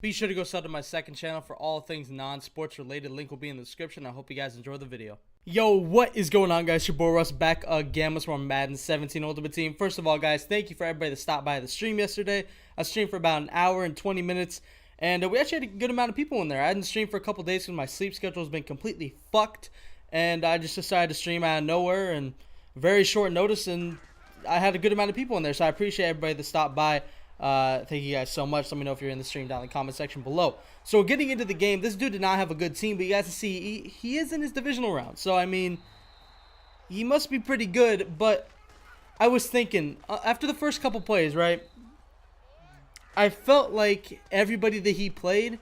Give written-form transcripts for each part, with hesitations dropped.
Be sure to go sub to my second channel for all things non-sports related. Link will be in the description. I hope you guys enjoy the video. Yo, what is going on, guys? Your boy Russ back again with more Madden 17 Ultimate Team. First of all, guys, thank you for everybody that stopped by the stream yesterday. I streamed for about an hour and 20 minutes, and we actually had a good amount of people in there. I hadn't streamed for a couple days because my sleep schedule has been completely fucked, and I just decided to stream out of nowhere and very short notice, and I had a good amount of people in there, so I appreciate everybody that stopped by. Thank you guys so much. Let me know if you're in the stream down in the comment section below. So getting into the game, this dude did not have a good team, but you guys can see he is in his divisional round. So, I mean, he must be pretty good, but I was thinking, after the first couple plays, right, I felt like everybody that he played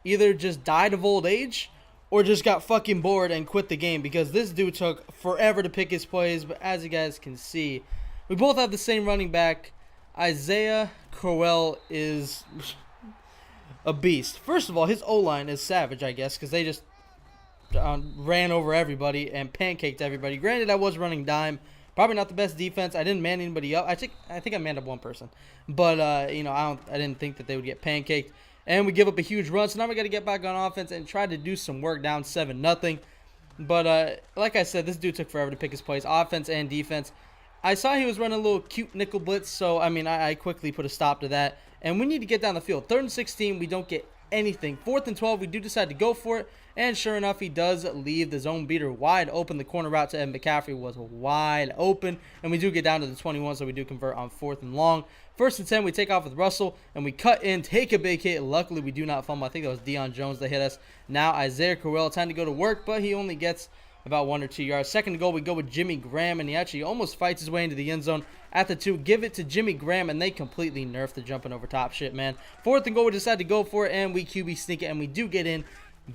either just died of old age or just got fucking bored and quit the game because this dude took forever to pick his plays. But as you guys can see, we both have the same running back. Isaiah CROWELL is a beast. First of all, his O-line is savage, I guess, because they just ran over everybody and pancaked everybody. Granted, I was running dime. Probably not the best defense. I didn't man anybody up. I think I manned up one person. But, you know, I didn't think that they would get pancaked. And we give up a huge run. So now we got to get back on offense and try to do some work down 7-0. But, like I said, this dude took forever to pick his plays, offense and defense. I saw he was running a little cute nickel blitz, so, I mean, I quickly put a stop to that. And we need to get down the field. 3rd and 16, we don't get anything. 4th and 12, we do decide to go for it. And sure enough, he does leave the zone beater wide open. The corner route to Ed McCaffrey was wide open. And we do get down to the 21, so we do convert on 4th and long. 1st and 10, we take off with Russell, and we cut in, take a big hit. Luckily, we do not fumble. I think that was Deion Jones that hit us. Now, Isaiah CROWELL, time to go to work, but he only gets about 1 or 2 yards. Second and goal, we go with Jimmy Graham, and he actually almost fights his way into the end zone at the 2. Give it to Jimmy Graham, and they completely nerfed the jumping over top shit, man. 4th and goal, we decide to go for it, and we QB sneak it, and we do get in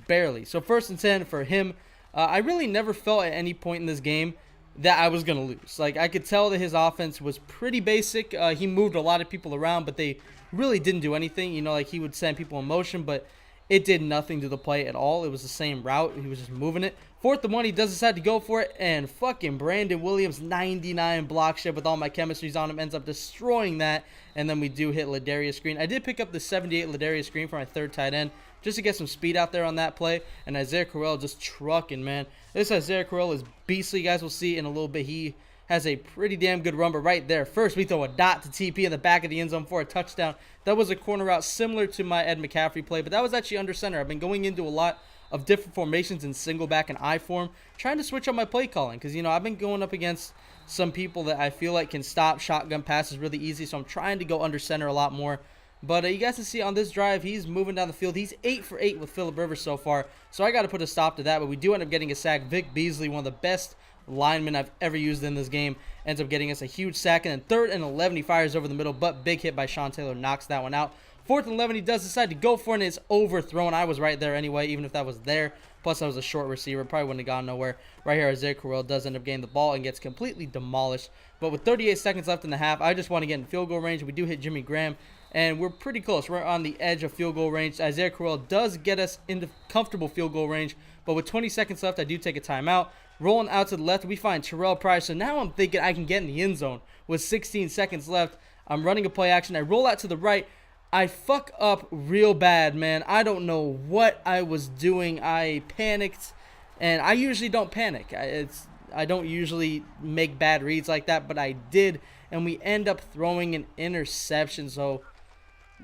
barely. So 1st and 10 for him. I really never felt at any point in this game that I was going to lose. Like, I could tell that his offense was pretty basic. He moved a lot of people around, but they really didn't do anything. You know, like he would send people in motion, but it did nothing to the play at all. It was the same route. He was just moving it. 4th and 1, he does decide to go for it, and fucking Brandon Williams, 99 block ship with all my chemistries on him, ends up destroying that, and then we do hit Ladarius Green. I did pick up the 78 Ladarius Green for my 3rd tight end, just to get some speed out there on that play, and Isaiah CROWELL just trucking, man. This Isaiah CROWELL is beastly. You guys will see in a little bit. He has a pretty damn good run, but right there, first we throw a dot to TP in the back of the end zone for a touchdown. That was a corner route similar to my Ed McCaffrey play, but that was actually under center. I've been going into a lot of different formations in single back and I form, trying to switch up my play calling, because, you know, I've been going up against some people that I feel like can stop shotgun passes really easy, so I'm trying to go under center a lot more. But you guys can see on this drive, he's moving down the field. He's 8 for 8 with Phillip Rivers so far, so I got to put a stop to that, but we do end up getting a sack. Vic Beasley, one of the best linemen I've ever used in this game, ends up getting us a huge sack, and then 3rd and 11, he fires over the middle, but big hit by Sean Taylor knocks that one out. 4th and 11, he does decide to go for it, and it's overthrown. I was right there anyway, even if that was there. Plus, I was a short receiver. Probably wouldn't have gone nowhere. Right here, Isaiah CROWELL does end up getting the ball and gets completely demolished. But with 38 seconds left in the half, I just want to get in field goal range. We do hit Jimmy Graham, and we're pretty close. We're on the edge of field goal range. Isaiah CROWELL does get us into comfortable field goal range, but with 20 seconds left, I do take a timeout. Rolling out to the left, we find Terrell Pryor. So now I'm thinking I can get in the end zone with 16 seconds left. I'm running a play action. I roll out to the right. I fuck up real bad, man. I don't know what I was doing. I panicked, and I usually don't panic. I don't usually make bad reads like that, but I did, and we end up throwing an interception. So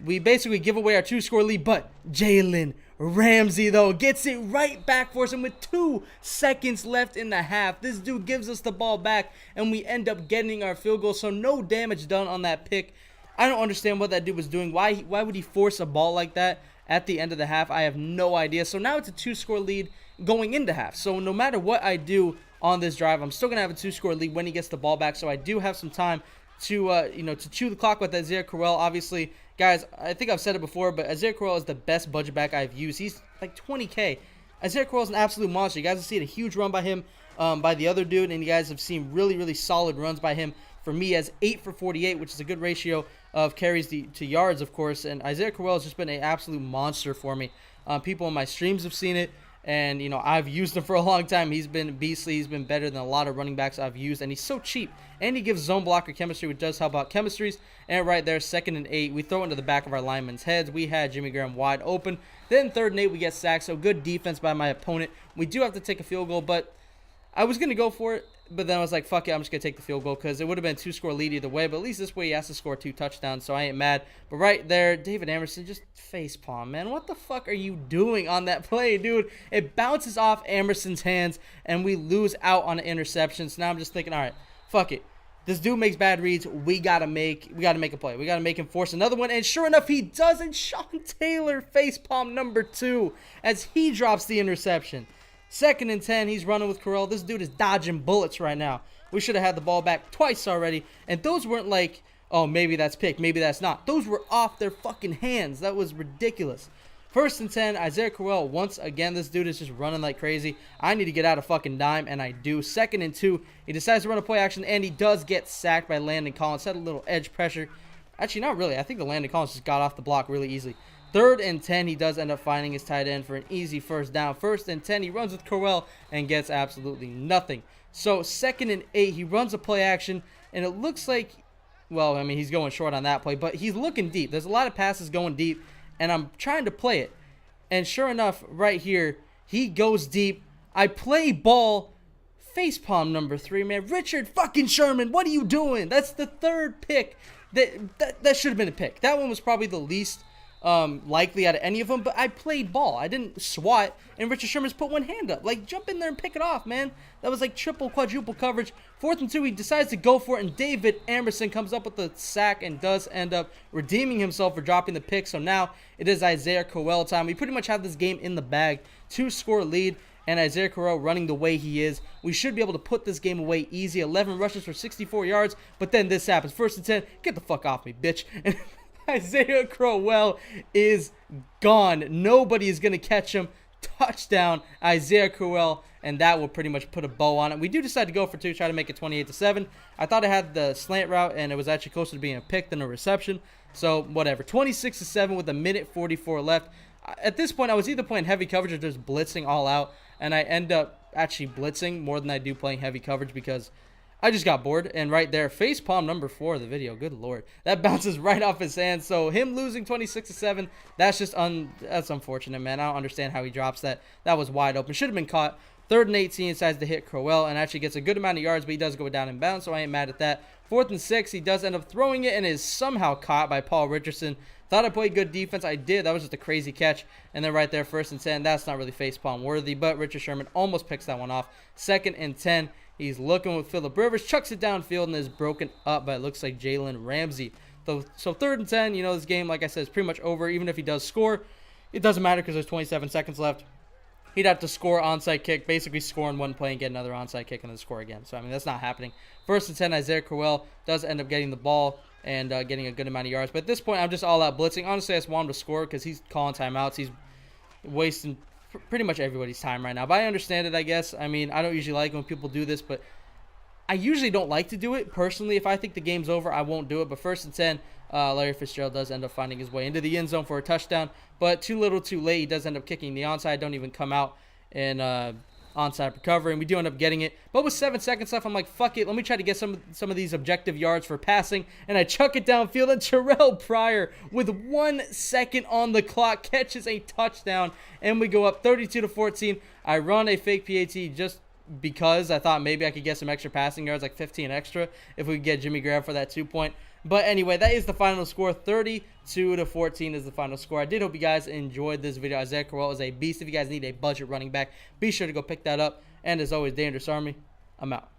we basically give away our 2-score lead, but Jalen Ramsey, though, gets it right back for us, and with 2 seconds left in the half, this dude gives us the ball back, and we end up getting our field goal, so no damage done on that pick. I don't understand what that dude was doing. Why would he force a ball like that at the end of the half? I have no idea. So now it's a 2-score lead going into half. So no matter what I do on this drive, I'm still going to have a 2-score lead when he gets the ball back. So I do have some time to, you know, to chew the clock with Isaiah CROWELL. Obviously, guys, I think I've said it before, but Isaiah CROWELL is the best budget back I've used. He's like 20K. Isaiah CROWELL is an absolute monster. You guys have seen a huge run by him, by the other dude, and you guys have seen really, really solid runs by him. For me, as 8 for 48, which is a good ratio of carries to yards, of course. And Isaiah CROWELL has just been an absolute monster for me. People in my streams have seen it, And, you know, I've used him for a long time. He's been beastly. He's been better than a lot of running backs I've used. And he's so cheap. And he gives zone blocker chemistry, which does help out chemistries. And right there, 2nd and 8. We throw into the back of our linemen's heads. We had Jimmy Graham wide open. Then 3rd and 8, we get sacked. So good defense by my opponent. We do have to take a field goal, but I was going to go for it. But then I was like, fuck it, I'm just going to take the field goal because it would have been a 2-score lead either way. But at least this way he has to score 2 touchdowns, so I ain't mad. But right there, David Emerson just facepalm, man. What the fuck are you doing on that play, dude? It bounces off Emerson's hands, and we lose out on an interception. So now I'm just thinking, all right, fuck it. This dude makes bad reads. We gotta make a play. We gotta make him force another one. And sure enough, he does. And Sean Taylor facepalm number 2 as he drops the interception. 2nd and 10, he's running with CROWELL. This dude is dodging bullets right now. We should have had the ball back twice already. And those weren't like, oh, maybe that's pick, maybe that's not. Those were off their fucking hands. That was ridiculous. 1st and 10, Isaiah CROWELL. Once again, this dude is just running like crazy. I need to get out a fucking dime, and I do. 2nd and 2, he decides to run a play action, and he does get sacked by Landon Collins. Had a little edge pressure. Actually, not really. I think the Landon Collins just got off the block really easily. 3rd and 10, he does end up finding his tight end for an easy 1st down. 1st and 10, he runs with CROWELL and gets absolutely nothing. So 2nd and 8, he runs a play action, and it looks like, well, I mean, he's going short on that play, but he's looking deep. There's a lot of passes going deep, and I'm trying to play it. And sure enough, right here, he goes deep. I play ball. Facepalm number 3, man. Richard fucking Sherman, what are you doing? That's the 3rd pick. That should have been a pick. That one was probably the least likely out of any of them, but I played ball. I didn't swat, and Richard Sherman's put one hand up. Like, jump in there and pick it off, man. That was like triple, quadruple coverage. 4th and 2, he decides to go for it, and David Emerson comes up with the sack and does end up redeeming himself for dropping the pick. So now it is Isaiah CROWELL time. We pretty much have this game in the bag. 2-score lead, and Isaiah CROWELL running the way he is. We should be able to put this game away easy. 11 rushes for 64 yards, but then this happens. 1st and 10, get the fuck off me, bitch. And Isaiah CROWELL is gone. Nobody is going to catch him. Touchdown, Isaiah CROWELL, and that will pretty much put a bow on it. We do decide to go for 2, try to make it 28-7. I thought I had the slant route, and it was actually closer to being a pick than a reception. So, whatever. 26-7 with 1:44 left. At this point, I was either playing heavy coverage or just blitzing all out, and I end up actually blitzing more than I do playing heavy coverage because I just got bored. And right there, facepalm number 4 of the video. Good lord, that bounces right off his hand. So him losing 26-7, that's just that's unfortunate, man. I don't understand how he drops that. That was wide open, should have been caught. 3rd and 18, decides to hit CROWELL and actually gets a good amount of yards, but he does go down in bounds, so I ain't mad at that. 4th and 6, he does end up throwing it and is somehow caught by Paul Richardson. Thought I played good defense. I did. That was just a crazy catch. And then right there, 1st and 10, that's not really facepalm worthy, but Richard Sherman almost picks that one off. 2nd and 10, he's looking with Phillip Rivers, chucks it downfield, and is broken up by, it looks like, Jalen Ramsey. So 3rd and 10, you know, this game, like I said, is pretty much over. Even if he does score, it doesn't matter because there's 27 seconds left. He'd have to score onside kick, basically score in one play and get another onside kick and then score again. So, I mean, that's not happening. 1st and 10, Isaiah CROWELL does end up getting the ball and getting a good amount of yards. But at this point, I'm just all out blitzing. Honestly, I just want him to score because he's calling timeouts. He's wasting pretty much everybody's time right now. But I understand it, I guess. I mean, I don't usually like when people do this, but I usually don't like to do it. Personally, if I think the game's over, I won't do it. But 1st and 10, Larry Fitzgerald does end up finding his way into the end zone for a touchdown. But too little, too late. He does end up kicking the onside. Don't even come out in onside recovery, and we do end up getting it. But with 7 seconds left, I'm like, fuck it. Let me try to get some of these objective yards for passing. And I chuck it downfield, and Terrell Pryor, with 1 second on the clock, catches a touchdown. And we go up 32-14. I run a fake PAT just because I thought maybe I could get some extra passing yards, like 15 extra, if we could get Jimmy Graham for that 2-point. But anyway, that is the final score. 32-14 is the final score. I did hope you guys enjoyed this video. Isaiah CROWELL is a beast. If you guys need a budget running back, be sure to go pick that up. And as always, Dangerous Army, I'm out.